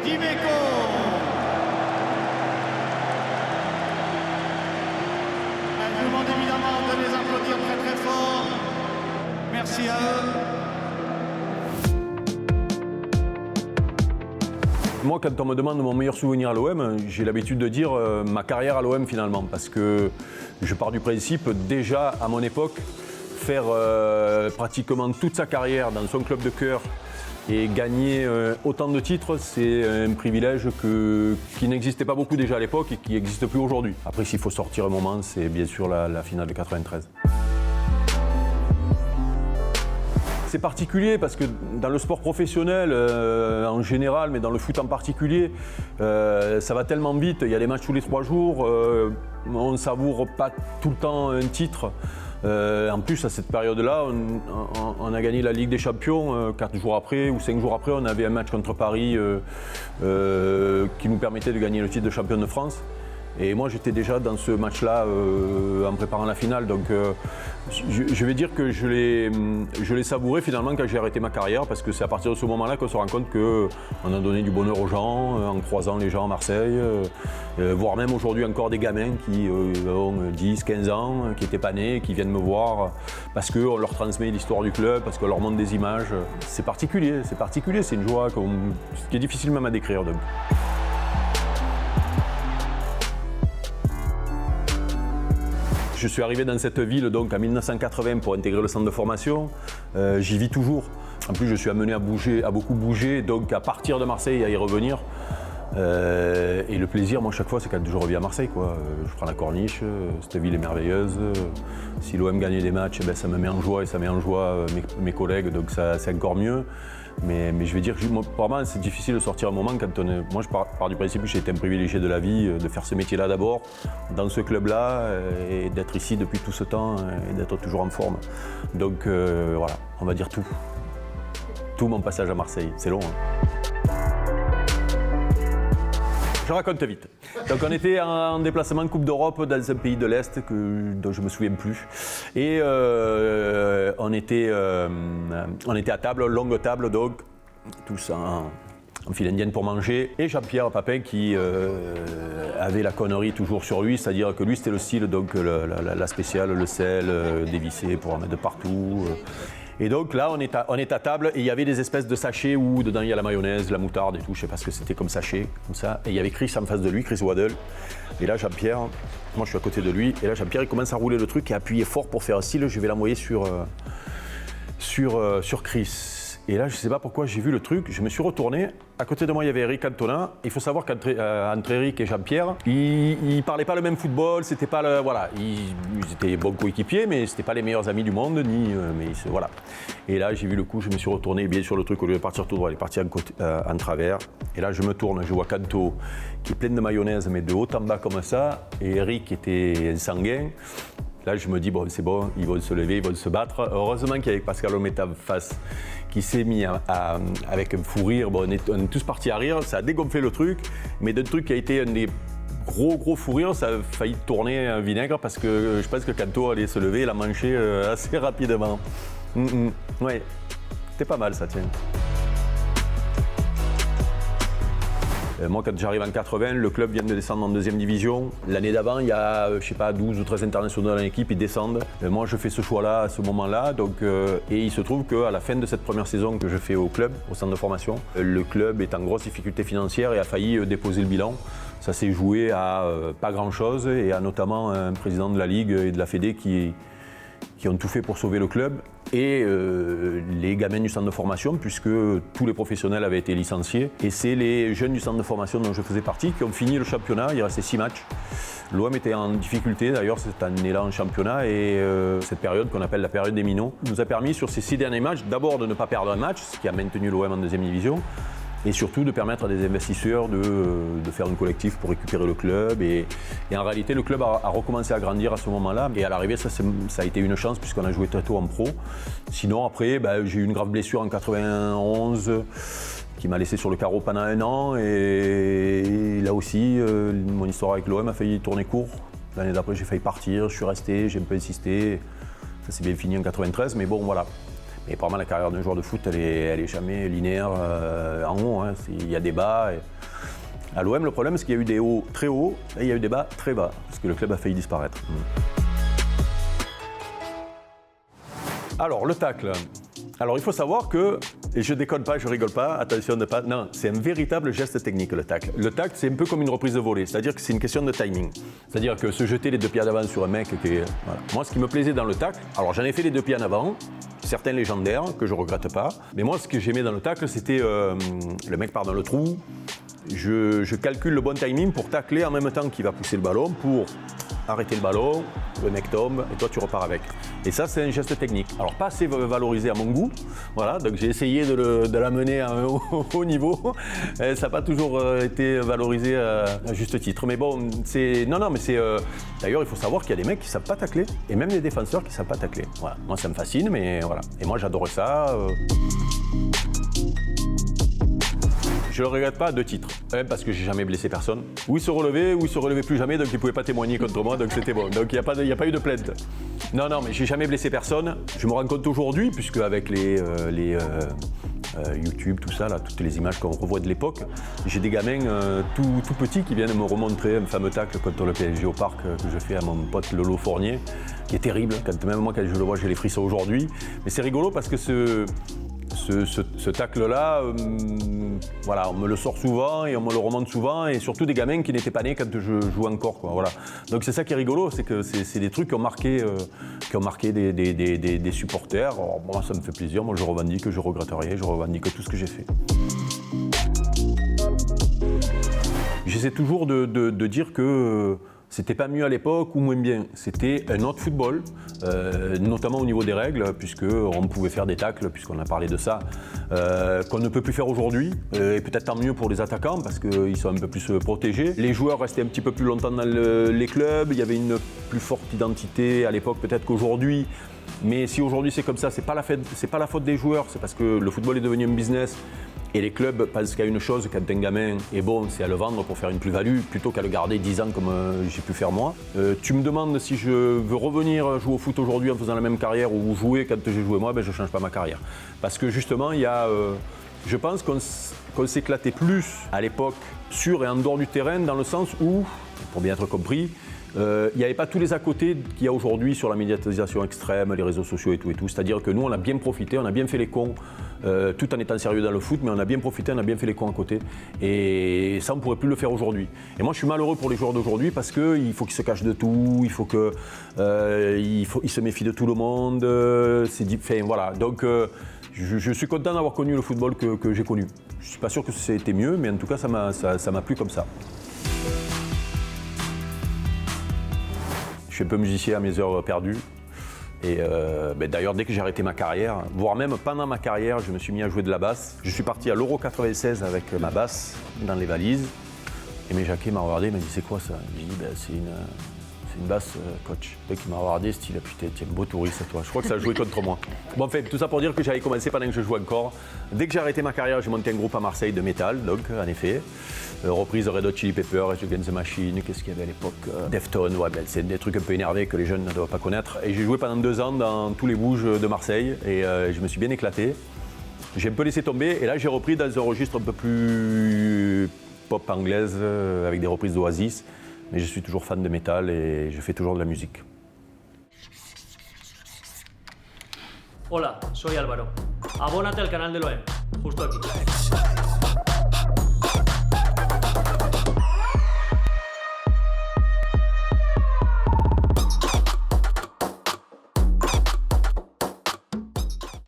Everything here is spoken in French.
Dimeco. Je vous demande évidemment de les applaudir très très fort. Merci à eux. Moi, quand on me demande mon meilleur souvenir à l'OM, j'ai l'habitude de dire ma carrière à l'OM finalement, parce que je pars du principe, déjà à mon époque, faire pratiquement toute sa carrière dans son club de cœur et gagner autant de titres, c'est un privilège qui n'existait pas beaucoup déjà à l'époque et qui n'existe plus aujourd'hui. Après, s'il faut sortir un moment, c'est bien sûr la finale de 93. C'est particulier parce que dans le sport professionnel en général, mais dans le foot en particulier, ça va tellement vite, il y a des matchs tous les 3 jours, on ne savoure pas tout le temps un titre. En plus, à cette période-là, on a gagné la Ligue des Champions 4 jours après ou 5 jours après, on avait un match contre Paris qui nous permettait de gagner le titre de champion de France. Et moi, j'étais déjà dans ce match-là en préparant la finale. Donc, je vais dire que je l'ai savouré finalement quand j'ai arrêté ma carrière, parce que c'est à partir de ce moment-là qu'on se rend compte qu'on a donné du bonheur aux gens, en croisant les gens à Marseille, voire même aujourd'hui encore des gamins qui ont 10, 15 ans, qui n'étaient pas nés, qui viennent me voir parce qu'on leur transmet l'histoire du club, parce qu'on leur montre des images. C'est particulier, c'est une joie qui est difficile même à décrire. Donc. Je suis arrivé dans cette ville donc en 1980 pour intégrer le centre de formation. J'y vis toujours. En plus, je suis amené à beaucoup bouger, donc à partir de Marseille et à y revenir. Et le plaisir, moi, chaque fois, c'est quand je reviens à Marseille, quoi. Je prends la corniche, cette ville est merveilleuse. Si l'OM gagnait des matchs, eh ben, ça me met en joie et ça met en joie mes collègues, donc c'est encore mieux. Mais je vais dire que pour moi, c'est difficile de sortir un moment quand on est... Moi, je pars du principe que j'ai été un privilégié de la vie, de faire ce métier-là d'abord, dans ce club-là, et d'être ici depuis tout ce temps, et d'être toujours en forme. Donc voilà, on va dire tout. Tout mon passage à Marseille, c'est long. Hein. Je raconte vite. Donc on était en déplacement Coupe d'Europe dans un pays de l'Est dont je ne me souviens plus. Et on était à table, longue table donc, tous en file indienne pour manger. Et Jean-Pierre Papin qui avait la connerie toujours sur lui, c'est-à-dire que lui c'était le style, donc la spéciale, le sel, dévissé pour en mettre de partout. Et donc là, on est à table et il y avait des espèces de sachets où dedans il y a la mayonnaise, la moutarde et tout, je sais pas ce que c'était comme sachet, comme ça. Et il y avait Chris en face de lui, Chris Waddle. Et là, Jean-Pierre, moi je suis à côté de lui, et là Jean-Pierre il commence à rouler le truc et à appuyer fort pour faire un style, je vais l'envoyer sur Chris. Et là, je ne sais pas pourquoi j'ai vu le truc, je me suis retourné. À côté de moi, il y avait Eric Cantona. Il faut savoir qu'entre Eric et Jean-Pierre, ils ne parlaient pas le même football. C'était pas voilà, ils étaient bons coéquipiers, mais ce n'étaient pas les meilleurs amis du monde. Voilà. Et là, j'ai vu le coup, je me suis retourné. Bien sûr, le truc, au lieu de partir tout droit, il est parti en travers. Et là, je me tourne, je vois Canto qui est plein de mayonnaise, mais de haut en bas comme ça. Et Eric était un sanguin. Là, je me dis, bon, c'est bon, ils vont se lever, ils vont se battre. Heureusement qu'il y avait Pascal Ometa face qui s'est mis avec un fou rire. Bon, on est tous partis à rire, ça a dégonflé le truc, mais d'un truc qui a été un des gros fou rires, ça a failli tourner un vinaigre parce que je pense que Canto allait se lever et la mancher assez rapidement. Ouais, c'était pas mal ça, tiens. Moi, quand j'arrive en 80, le club vient de descendre en 2e division. L'année d'avant, il y a, 12 ou 13 internationaux dans l'équipe, ils descendent. Moi, je fais ce choix-là à ce moment-là. Et il se trouve qu'à la fin de cette première saison que je fais au club, au centre de formation, le club est en grosse difficulté financière et a failli déposer le bilan. Ça s'est joué à pas grand-chose et à notamment un président de la Ligue et de la Fédé qui ont tout fait pour sauver le club. Et les gamins du centre de formation, puisque tous les professionnels avaient été licenciés. Et c'est les jeunes du centre de formation dont je faisais partie qui ont fini le championnat. Il restait 6 matchs. L'OM était en difficulté d'ailleurs cette année-là en championnat. Et cette période qu'on appelle la période des minots nous a permis sur ces 6 derniers matchs d'abord de ne pas perdre un match, ce qui a maintenu l'OM en 2e division. Et surtout de permettre à des investisseurs de faire un collectif pour récupérer le club. Et en réalité, le club a recommencé à grandir à ce moment-là. Et à l'arrivée, ça a été une chance puisqu'on a joué très tôt en pro. Sinon, après, j'ai eu une grave blessure en 91 qui m'a laissé sur le carreau pendant 1 an. Et là aussi, mon histoire avec l'OM a failli tourner court. L'année d'après, j'ai failli partir, je suis resté, j'ai un peu insisté. Ça s'est bien fini en 93, mais bon, voilà. Et apparemment, la carrière d'un joueur de foot, elle est jamais linéaire en haut. Hein. Il y a des bas. À l'OM, le problème, c'est qu'il y a eu des hauts très hauts et il y a eu des bas très bas, parce que le club a failli disparaître. Alors, le tacle. Alors, il faut savoir que, et je déconne pas, je rigole pas, attention de pas... Non, c'est un véritable geste technique, le tacle. Le tacle, c'est un peu comme une reprise de volée, c'est-à-dire que c'est une question de timing. C'est-à-dire que se jeter les deux pieds en avant sur un mec qui est... Voilà. Moi, ce qui me plaisait dans le tacle, alors j'en ai fait les deux pieds en avant, certains légendaires, que je regrette pas, mais moi, ce que j'aimais dans le tacle, c'était le mec part dans le trou, je calcule le bon timing pour tacler en même temps qu'il va pousser le ballon, pour arrêter le ballon, le mec tombe et toi tu repars avec. Et ça c'est un geste technique. Alors pas assez valorisé à mon goût, voilà, donc j'ai essayé de l'amener à un haut niveau. Et ça n'a pas toujours été valorisé à juste titre. Mais bon, d'ailleurs il faut savoir qu'il y a des mecs qui ne savent pas tacler, et même des défenseurs qui ne savent pas tacler. Voilà. Moi ça me fascine, mais voilà. Et moi j'adorais ça. Je ne le regrette pas à 2 titres, parce que j'ai jamais blessé personne. Ou il se relevait plus jamais, donc il ne pouvait pas témoigner contre moi, donc c'était bon. Donc il n'y a pas eu de plainte. Non, mais j'ai jamais blessé personne. Je me rends compte aujourd'hui, puisque avec les YouTube, tout ça, là, toutes les images qu'on revoit de l'époque, j'ai des gamins tout petits qui viennent me remontrer un fameux tacle contre le PSG au parc que je fais à mon pote Lolo Fournier, qui est terrible. Même moi, quand je le vois, j'ai les frissons aujourd'hui. Mais c'est rigolo parce que ce tacle-là, voilà, on me le sort souvent et on me le remonte souvent, et surtout des gamins qui n'étaient pas nés quand je jouais encore, quoi, voilà. Donc c'est ça qui est rigolo, c'est que c'est des trucs qui ont marqué des supporters. Alors, moi ça me fait plaisir, moi je revendique, je regrette rien, je revendique tout ce que j'ai fait. J'essaie toujours de dire que c'était pas mieux à l'époque ou moins bien. C'était un autre football, notamment au niveau des règles, puisqu'on pouvait faire des tacles, puisqu'on a parlé de ça, qu'on ne peut plus faire aujourd'hui. Et peut-être tant mieux pour les attaquants, parce qu'ils sont un peu plus protégés. Les joueurs restaient un petit peu plus longtemps dans les clubs. Il y avait une plus forte identité à l'époque peut-être qu'aujourd'hui. Mais si aujourd'hui c'est comme ça, c'est pas la faute des joueurs, c'est parce que le football est devenu un business. Et les clubs pensent qu'il y a une chose, quand un gamin est bon, c'est à le vendre pour faire une plus-value, plutôt qu'à le garder 10 ans comme j'ai pu faire moi. Tu me demandes si je veux revenir jouer au foot aujourd'hui en faisant la même carrière ou jouer quand j'ai joué moi, je ne change pas ma carrière. Parce que justement, je pense qu'on s'éclatait plus à l'époque sur et en dehors du terrain, dans le sens où, pour bien être compris, il n'y avait pas tous les à côté qu'il y a aujourd'hui sur la médiatisation extrême, les réseaux sociaux et tout. C'est-à-dire que nous, on a bien profité, on a bien fait les cons, tout en étant sérieux dans le foot, mais on a bien profité, on a bien fait les cons à côté. Et ça, on ne pourrait plus le faire aujourd'hui. Et moi, je suis malheureux pour les joueurs d'aujourd'hui parce qu'il faut qu'ils se cachent de tout, il se méfient de tout le monde. Voilà. Donc, je suis content d'avoir connu le football que j'ai connu. Je ne suis pas sûr que c'était mieux, mais en tout cas, ça m'a plu comme ça. Je suis un peu musicien à mes heures perdues. Et d'ailleurs, dès que j'ai arrêté ma carrière, voire même pendant ma carrière, je me suis mis à jouer de la basse. Je suis parti à l'Euro 96 avec ma basse dans les valises. Et mes Jacquet m'a regardé, il m'a dit c'est quoi ça? J'ai dit c'est une basse, coach. Donc il m'a regardé, style putain, t'es un beau touriste toi. Je crois que ça a joué contre moi. Bon, en fait, tout ça pour dire que j'avais commencé pendant que je jouais encore. Dès que j'ai arrêté ma carrière, j'ai monté un groupe à Marseille de métal, donc en effet. Reprise de Red Hot Chili Peppers, Rage Against the Machine, qu'est-ce qu'il y avait à l'époque, Deftones, ouais, c'est des trucs un peu énervés que les jeunes ne doivent pas connaître. Et j'ai joué pendant 2 ans dans tous les bouges de Marseille et je me suis bien éclaté. J'ai un peu laissé tomber et là j'ai repris dans un registre un peu plus pop anglaise avec des reprises d'Oasis. Mais je suis toujours fan de métal et je fais toujours de la musique. Hola, soy Álvaro. Abónate al canal de l'OM, justo aquí.